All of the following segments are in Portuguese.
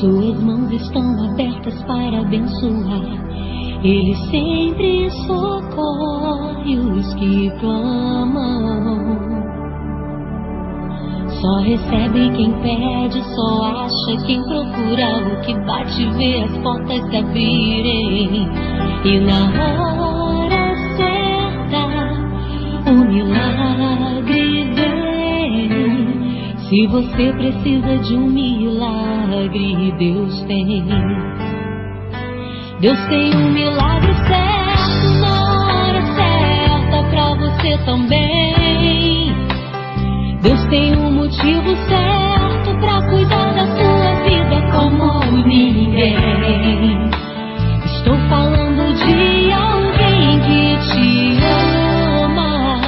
Suas mãos estão abertas para abençoar. Ele sempre socorre os que clamam. Só recebe quem pede, só acha quem procura. O que bate vê as portas se abrirem. E na hora certa, o milagre vem. Se você precisa de um milagre, Deus tem. Deus tem um milagre certo na hora certa pra você também. Deus tem um motivo certo pra cuidar da sua vida como ninguém. Estou falando de alguém que te ama,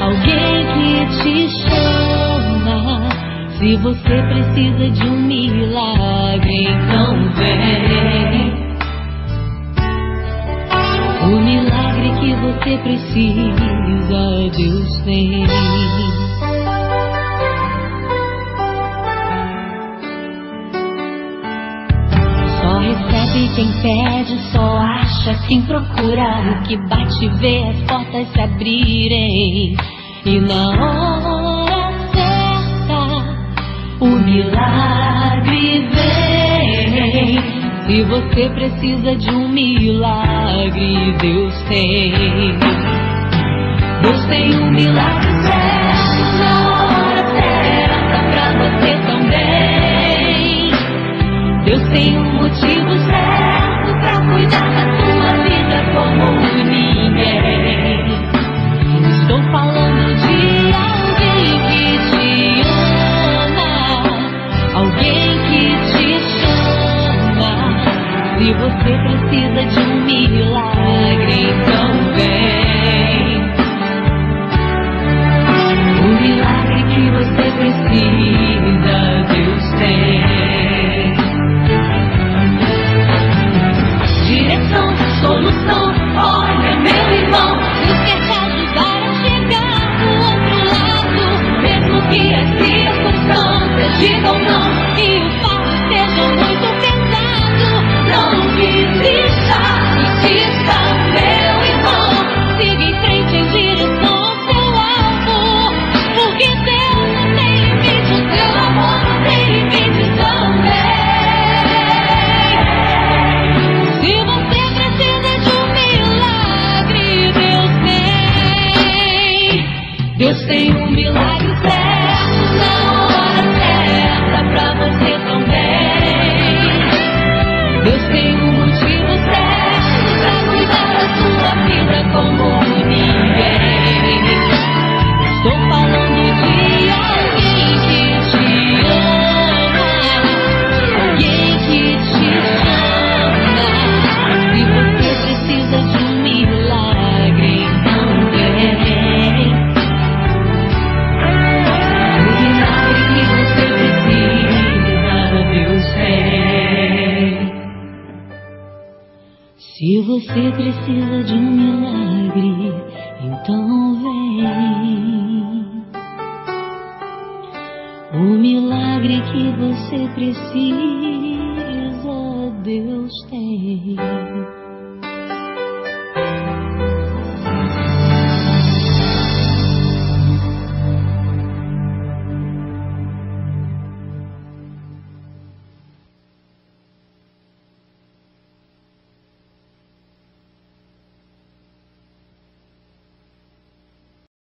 alguém que te chama. Se você precisa de um milagre, então vem. O milagre que você precisa, Deus tem. Só recebe quem pede, só acha quem procura. O que bate vê as portas se abrirem. E na hora certa, o milagre vem. Se você precisa de um milagre, Deus tem. Deus tem um milagre certo na hora certa pra você também. Deus tem um motivo certo pra cuidar da sua vida como ninguém. Estou falando de alguém que te ama, alguém que te chama. Se você precisa de um milagre, então vem. O milagre que você precisa, Deus tem. Direção, solução, olha meu irmão, Deus quer te ajudar a chegar do outro lado. Mesmo que as circunstâncias digam não e o fardo seja muito pesado, não desista, insista, meu irmão. Siga em frente em direção ao seu alvo, porque Deus não tem limite, o seu amor não tem limite também. Se você precisa de um milagre, Deus tem um milagre certo na hora certa pra você também. Deus tem um motivo certo pra cuidar da sua vida como ninguém. Estou falando de alguém que te ama, alguém que te chama. Se você precisa de um milagre, então vem. O milagre que você precisa, Deus tem. Se você precisa de um milagre, então vem. O milagre que você precisa, Deus tem.